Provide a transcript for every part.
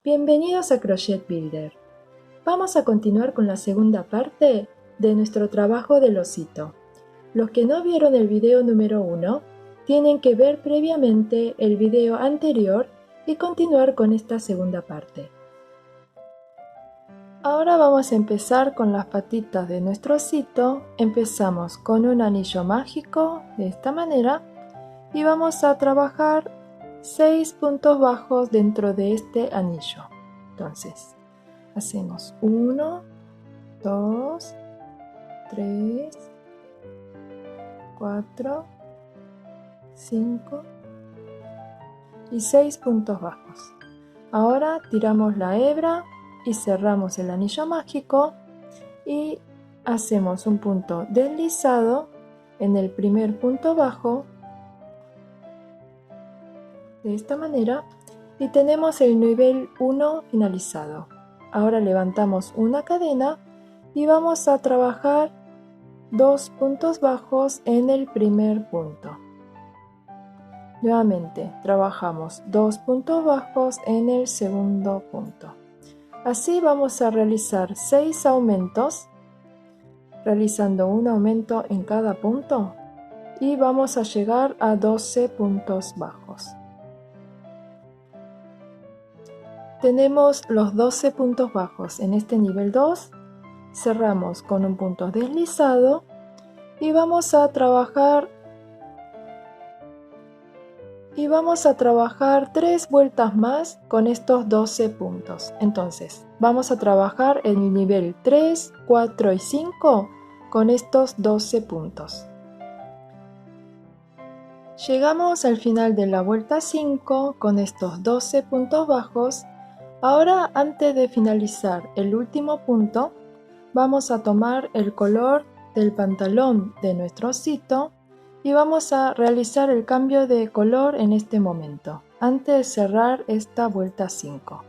Bienvenidos a Crochet Builder. Vamos a continuar con la segunda parte de nuestro trabajo del osito. Los que no vieron el video número 1 tienen que ver previamente el video anterior y continuar con esta segunda parte. Ahora vamos a empezar con las patitas de nuestro osito. Empezamos con un anillo mágico de esta manera y vamos a trabajar 6 puntos bajos dentro de este anillo. Entonces, hacemos 1, 2, 3, 4, 5 y 6 puntos bajos. Ahora tiramos la hebra y cerramos el anillo mágico y hacemos un punto deslizado en el primer punto bajo de esta manera y tenemos el nivel 1 finalizado. Ahora levantamos una cadena y vamos a trabajar 2 puntos bajos en el primer punto. Nuevamente trabajamos 2 puntos bajos en el segundo punto. Así vamos a realizar 6 aumentos, realizando un aumento en cada punto y vamos a llegar a 12 puntos bajos. Tenemos los 12 puntos bajos en este nivel 2, cerramos con un punto deslizado y vamos a trabajar 3 vueltas más con estos 12 puntos. Entonces, vamos a trabajar en el nivel 3, 4 y 5 con estos 12 puntos. Llegamos al final de la vuelta 5 con estos 12 puntos bajos. Ahora, antes de finalizar el último punto, vamos a tomar el color del pantalón de nuestro osito y vamos a realizar el cambio de color en este momento, antes de cerrar esta vuelta 5.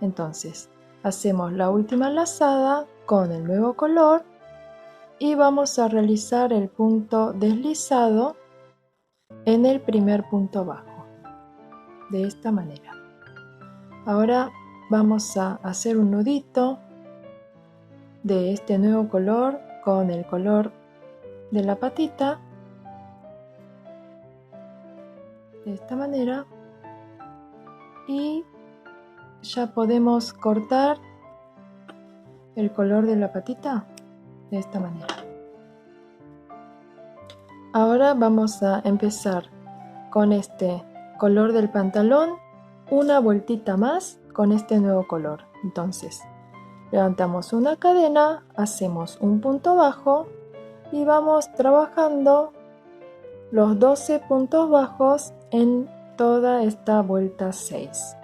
Entonces, hacemos la última lazada con el nuevo color y vamos a realizar el punto deslizado en el primer punto bajo, de esta manera. Ahora vamos a hacer un nudito de este nuevo color con el color de la patita, de esta manera, y ya podemos cortar el color de la patita de esta manera. Ahora vamos a empezar con este color del pantalón, una vueltita más con este nuevo color. Entonces, levantamos una cadena, hacemos un punto bajo y vamos trabajando los 12 puntos bajos en toda esta vuelta 6.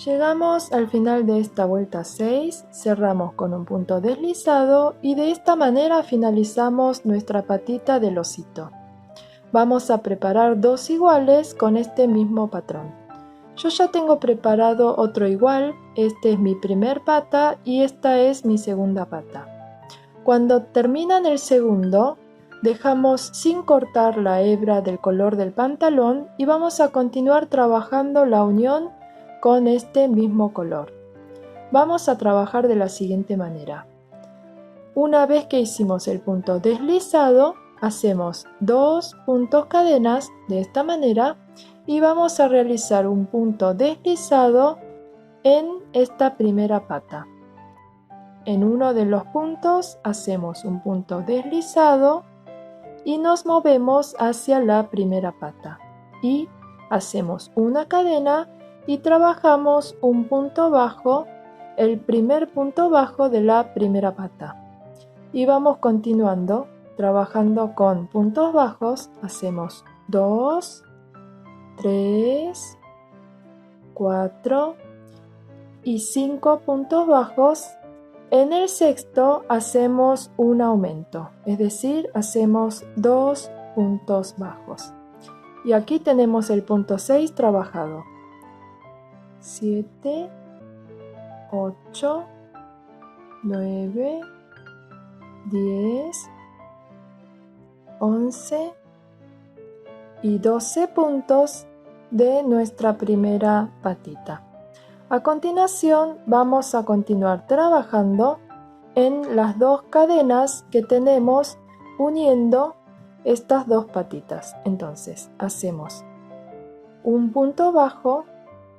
Llegamos al final de esta vuelta 6, cerramos con un punto deslizado y de esta manera finalizamos nuestra patita del osito. Vamos a preparar 2 iguales con este mismo patrón. Yo ya tengo preparado otro igual, este es mi primer pata y esta es mi segunda pata. Cuando terminan el segundo, dejamos sin cortar la hebra del color del pantalón y vamos a continuar trabajando la unión con este mismo color. Vamos a trabajar de la siguiente manera. Una vez que hicimos el punto deslizado, hacemos 2 puntos cadenas de esta manera y vamos a realizar un punto deslizado en esta primera pata. En uno de los puntos hacemos un punto deslizado y nos movemos hacia la primera pata y hacemos una cadena y trabajamos un punto bajo, el primer punto bajo de la primera pata. Y vamos continuando trabajando con puntos bajos, hacemos 2, 3, 4 y 5 puntos bajos. En el sexto hacemos un aumento, es decir, hacemos 2 puntos bajos. Y aquí tenemos el punto 6 trabajado. 7, 8, 9, 10, 11 y 12 puntos de nuestra primera patita. A continuación vamos a continuar trabajando en las dos cadenas que tenemos uniendo estas dos patitas. Entonces hacemos un punto bajo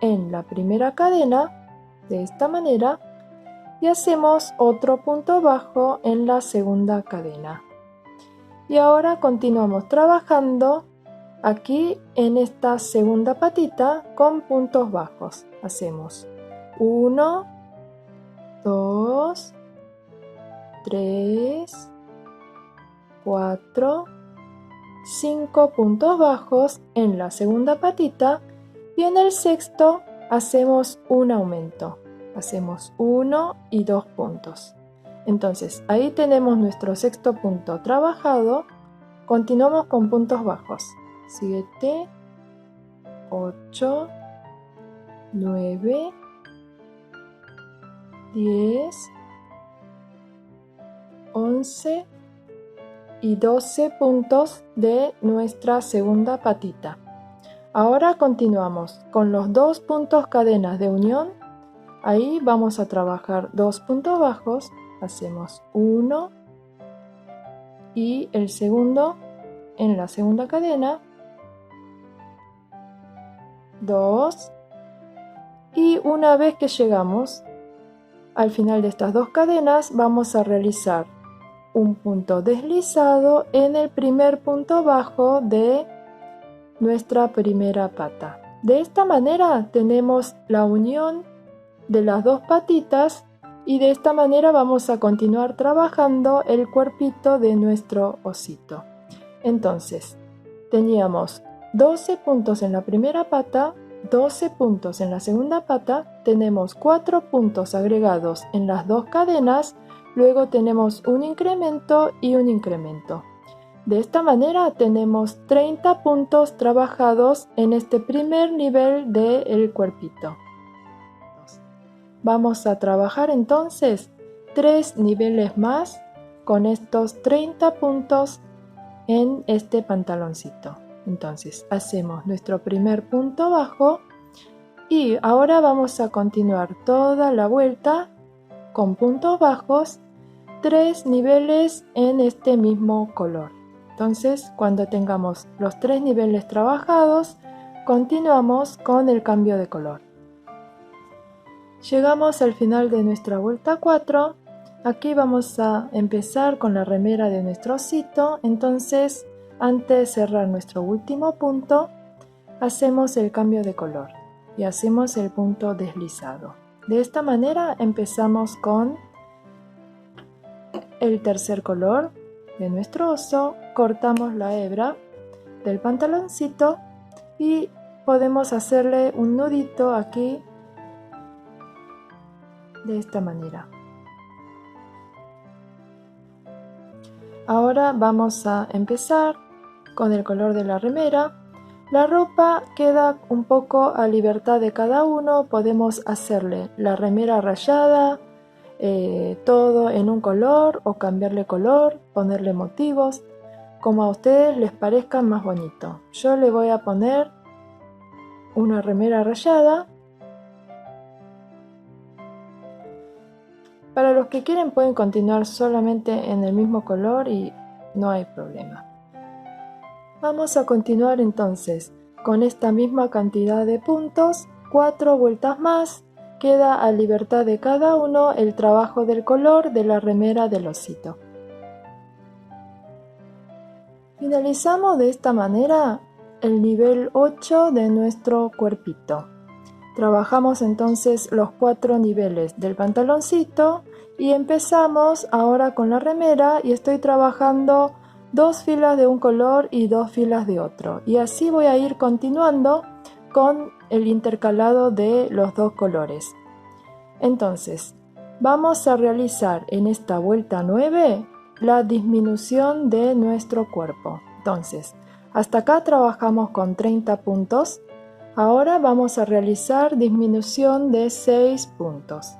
en la primera cadena de esta manera y hacemos otro punto bajo en la segunda cadena. Y ahora continuamos trabajando aquí en esta segunda patita con puntos bajos. Hacemos 1, 2, 3, 4, 5 puntos bajos en la segunda patita y en el sexto hacemos un aumento. Hacemos 1 y 2 puntos. Entonces ahí tenemos nuestro sexto punto trabajado. Continuamos con puntos bajos. 7, 8, 9, 10, 11 y 12 puntos de nuestra segunda patita. Ahora continuamos con los dos puntos cadenas de unión. Ahí vamos a trabajar 2 puntos bajos. Hacemos 1 y el segundo en la segunda cadena, 2, y una vez que llegamos al final de estas dos cadenas vamos a realizar un punto deslizado en el primer punto bajo de nuestra primera pata. De esta manera tenemos la unión de las dos patitas y de esta manera vamos a continuar trabajando el cuerpito de nuestro osito. Entonces, teníamos 12 puntos en la primera pata, 12 puntos en la segunda pata, tenemos 4 puntos agregados en las dos cadenas, luego tenemos un incremento y un incremento. De esta manera tenemos 30 puntos trabajados en este primer nivel del cuerpito. Vamos a trabajar entonces 3 niveles más con estos 30 puntos en este pantaloncito. Entonces hacemos nuestro primer punto bajo y ahora vamos a continuar toda la vuelta con puntos bajos, 3 niveles en este mismo color. Entonces cuando tengamos los 3 niveles trabajados, continuamos con el cambio de color. Llegamos al final de nuestra vuelta 4. Aquí vamos a empezar con la remera de nuestro osito. Entonces, antes de cerrar nuestro último punto, hacemos el cambio de color y hacemos el punto deslizado. De esta manera empezamos con el tercer color de nuestro oso, cortamos la hebra del pantaloncito y podemos hacerle un nudito aquí de esta manera. Ahora vamos a empezar con el color de la remera. La ropa queda un poco a libertad de cada uno, podemos hacerle la remera rayada, todo en un color o cambiarle color, ponerle motivos, como a ustedes les parezca más bonito. Yo le voy a poner una remera rayada. Para los que quieren pueden continuar solamente en el mismo color y no hay problema. Vamos a continuar entonces con esta misma cantidad de puntos, 4 vueltas más, queda a libertad de cada uno el trabajo del color de la remera del osito. Finalizamos de esta manera el nivel 8 de nuestro cuerpito. Trabajamos entonces los 4 niveles del pantaloncito y empezamos ahora con la remera y estoy trabajando 2 filas de un color y 2 filas de otro. Y así voy a ir continuando con el intercalado de los 2 colores. Entonces, vamos a realizar en esta vuelta 9 la disminución de nuestro cuerpo. Entonces, hasta acá trabajamos con 30 puntos. Ahora vamos a realizar disminución de 6 puntos.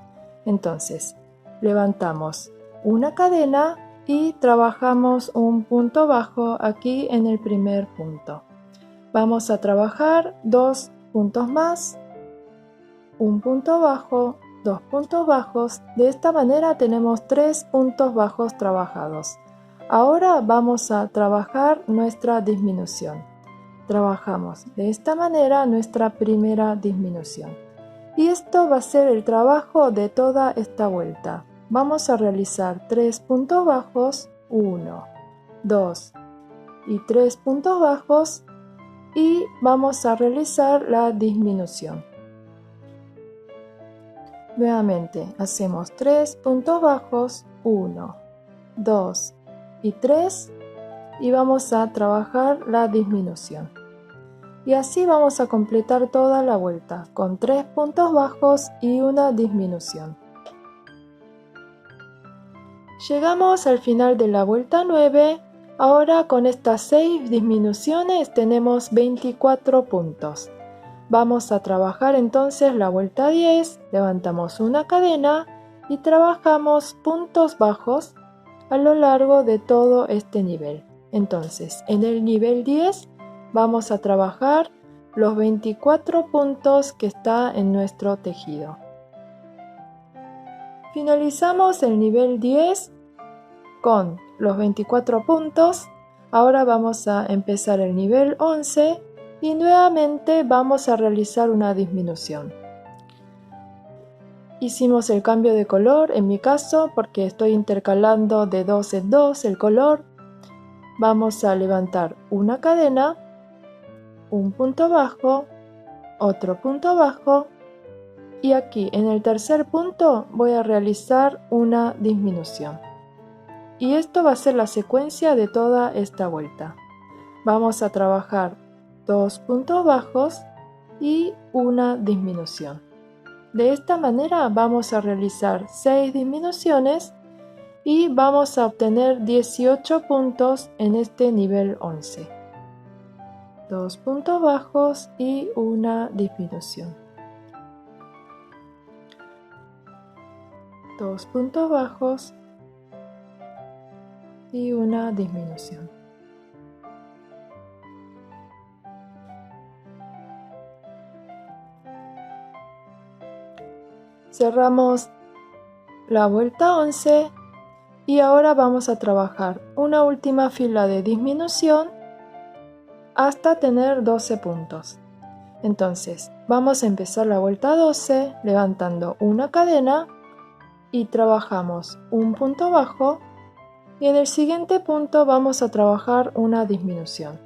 Entonces, levantamos una cadena y trabajamos un punto bajo aquí en el primer punto. Vamos a trabajar 2 puntos más, un punto bajo, 2 puntos bajos. De esta manera tenemos 3 puntos bajos trabajados. Ahora vamos a trabajar nuestra disminución. Trabajamos de esta manera nuestra primera disminución. Y esto va a ser el trabajo de toda esta vuelta. Vamos a realizar 3 puntos bajos, 1, 2 y 3 puntos bajos y vamos a realizar la disminución. Nuevamente hacemos 3 puntos bajos, 1, 2 y 3 y vamos a trabajar la disminución. Y así vamos a completar toda la vuelta con 3 puntos bajos y una disminución. Llegamos al final de la vuelta 9. Ahora con estas 6 disminuciones tenemos 24 puntos. Vamos a trabajar entonces la vuelta 10, levantamos una cadena y trabajamos puntos bajos a lo largo de todo este nivel. Entonces, en el nivel 10 vamos a trabajar los 24 puntos que está en nuestro tejido. Finalizamos el nivel 10 con los 24 puntos. Ahora vamos a empezar el nivel 11 y nuevamente vamos a realizar una disminución. Hicimos el cambio de color en mi caso porque estoy intercalando de 2 en 2 el color. Vamos a levantar una cadena, un punto bajo, otro punto bajo y aquí en el tercer punto voy a realizar una disminución. Y esto va a ser la secuencia de toda esta vuelta. Vamos a trabajar 2 puntos bajos y una disminución. De esta manera vamos a realizar 6 disminuciones y vamos a obtener 18 puntos en este nivel 11. 2 puntos bajos y una disminución. 2 puntos bajos y una disminución. Cerramos la vuelta 11 y ahora vamos a trabajar una última fila de disminución hasta tener 12 puntos. Entonces vamos a empezar la vuelta 12 levantando una cadena y trabajamos un punto bajo y en el siguiente punto vamos a trabajar una disminución.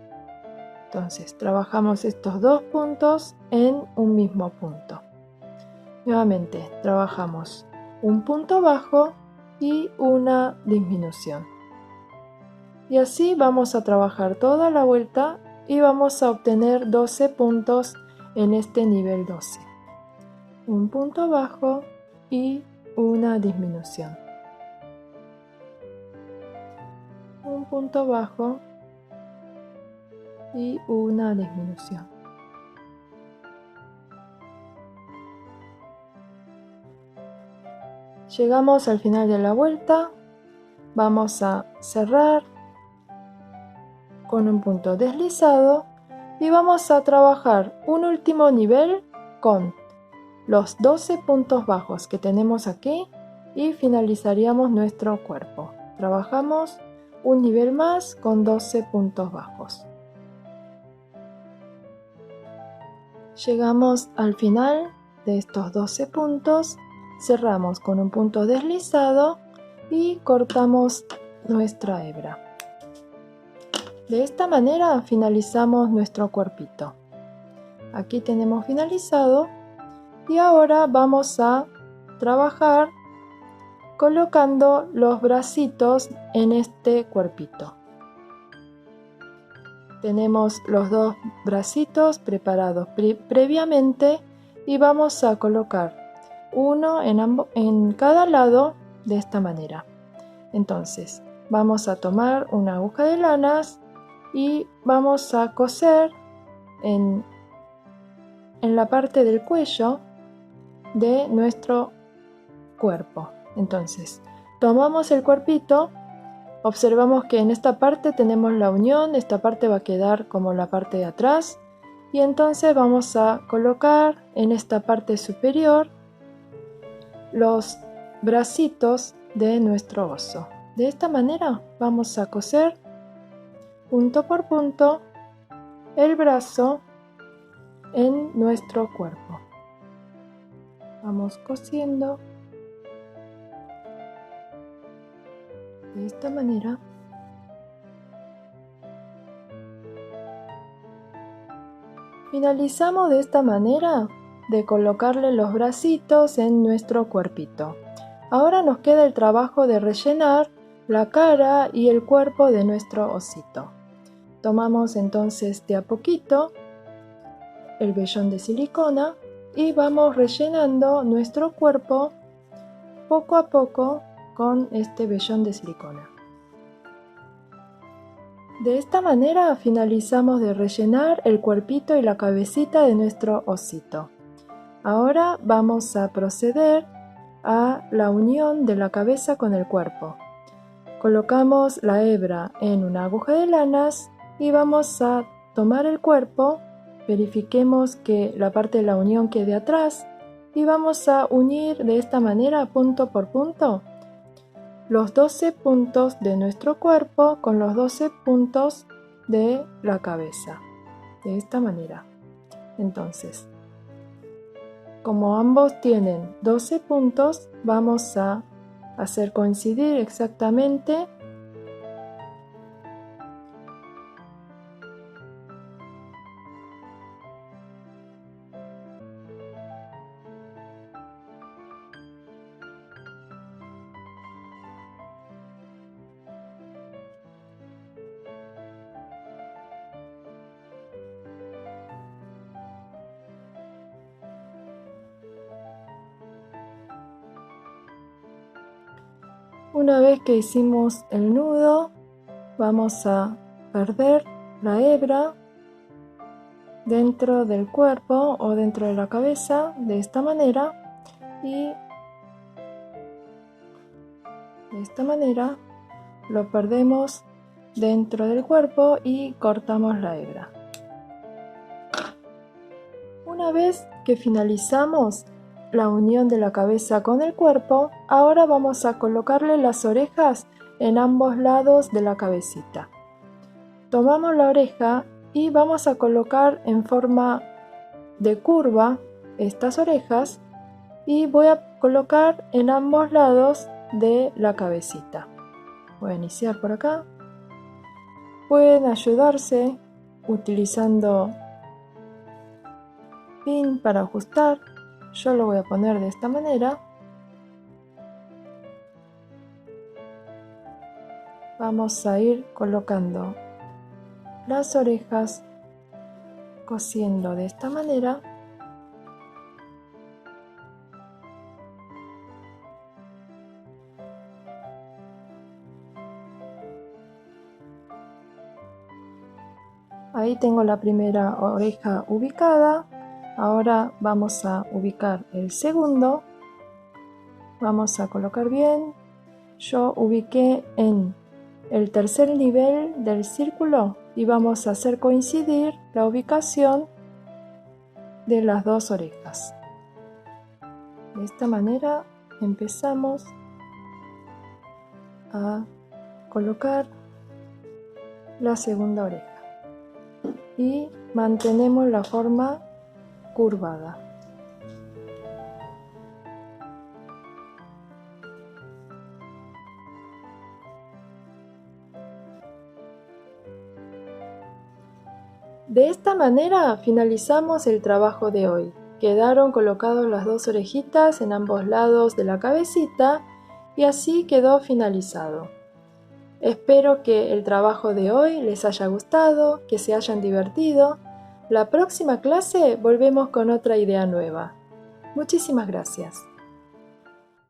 Entonces trabajamos estos 2 puntos en un mismo punto. Nuevamente trabajamos un punto bajo y una disminución. Y así vamos a trabajar toda la vuelta y vamos a obtener 12 puntos en este nivel 12. Un punto bajo y una disminución. Un punto bajo y una disminución. Llegamos al final de la vuelta, vamos a cerrar con un punto deslizado y vamos a trabajar un último nivel con los 12 puntos bajos que tenemos aquí y finalizaríamos nuestro cuerpo. Trabajamos un nivel más con 12 puntos bajos. Llegamos al final de estos 12 puntos, cerramos con un punto deslizado y cortamos nuestra hebra. De esta manera finalizamos nuestro cuerpito. Aquí tenemos finalizado y ahora vamos a trabajar colocando los bracitos en este cuerpito. Tenemos los 2 bracitos preparados previamente y vamos a colocar uno en cada lado de esta manera. Entonces vamos a tomar una aguja de lanas y vamos a coser en la parte del cuello de nuestro cuerpo. Entonces tomamos el cuerpito Observamos que en esta parte tenemos la unión, esta parte va a quedar como la parte de atrás y entonces vamos a colocar en esta parte superior los bracitos de nuestro oso. De esta manera vamos a coser punto por punto el brazo en nuestro cuerpo. Vamos cosiendo de esta manera. Finalizamos de esta manera de colocarle los bracitos en nuestro cuerpito. Ahora nos queda el trabajo de rellenar la cara y el cuerpo de nuestro osito. Tomamos entonces de a poquito el vellón de silicona y vamos rellenando nuestro cuerpo poco a poco con este vellón de silicona. De esta manera finalizamos de rellenar el cuerpito y la cabecita de nuestro osito. Ahora vamos a proceder a la unión de la cabeza con el cuerpo. Colocamos la hebra en una aguja de lanas y vamos a tomar el cuerpo, verifiquemos que la parte de la unión quede atrás y vamos a unir de esta manera punto por punto los 12 puntos de nuestro cuerpo con los 12 puntos de la cabeza. De esta manera. Entonces, como ambos tienen 12 puntos, vamos a hacer coincidir exactamente Una vez que hicimos el nudo, vamos a perder la hebra dentro del cuerpo o dentro de la cabeza de esta manera y de esta manera lo perdemos dentro del cuerpo y cortamos la hebra. Una vez que finalizamos la unión de la cabeza con el cuerpo, ahora vamos a colocarle las orejas en ambos lados de la cabecita. Tomamos la oreja y vamos a colocar en forma de curva estas orejas y voy a colocar en ambos lados de la cabecita. Voy a iniciar por acá. Pueden ayudarse utilizando pin para ajustar. Yo lo voy a poner de esta manera. Vamos a ir colocando las orejas, cosiendo de esta manera. Ahí tengo la primera oreja ubicada. Ahora vamos a ubicar el segundo. Vamos a colocar bien. Yo ubiqué en el tercer nivel del círculo y vamos a hacer coincidir la ubicación de las dos orejas. De esta manera empezamos a colocar la segunda oreja y mantenemos la forma curvada. De esta manera finalizamos el trabajo de hoy. Quedaron colocadas las dos orejitas en ambos lados de la cabecita y así quedó finalizado. Espero que el trabajo de hoy les haya gustado, que se hayan divertido. La próxima clase volvemos con otra idea nueva. Muchísimas gracias.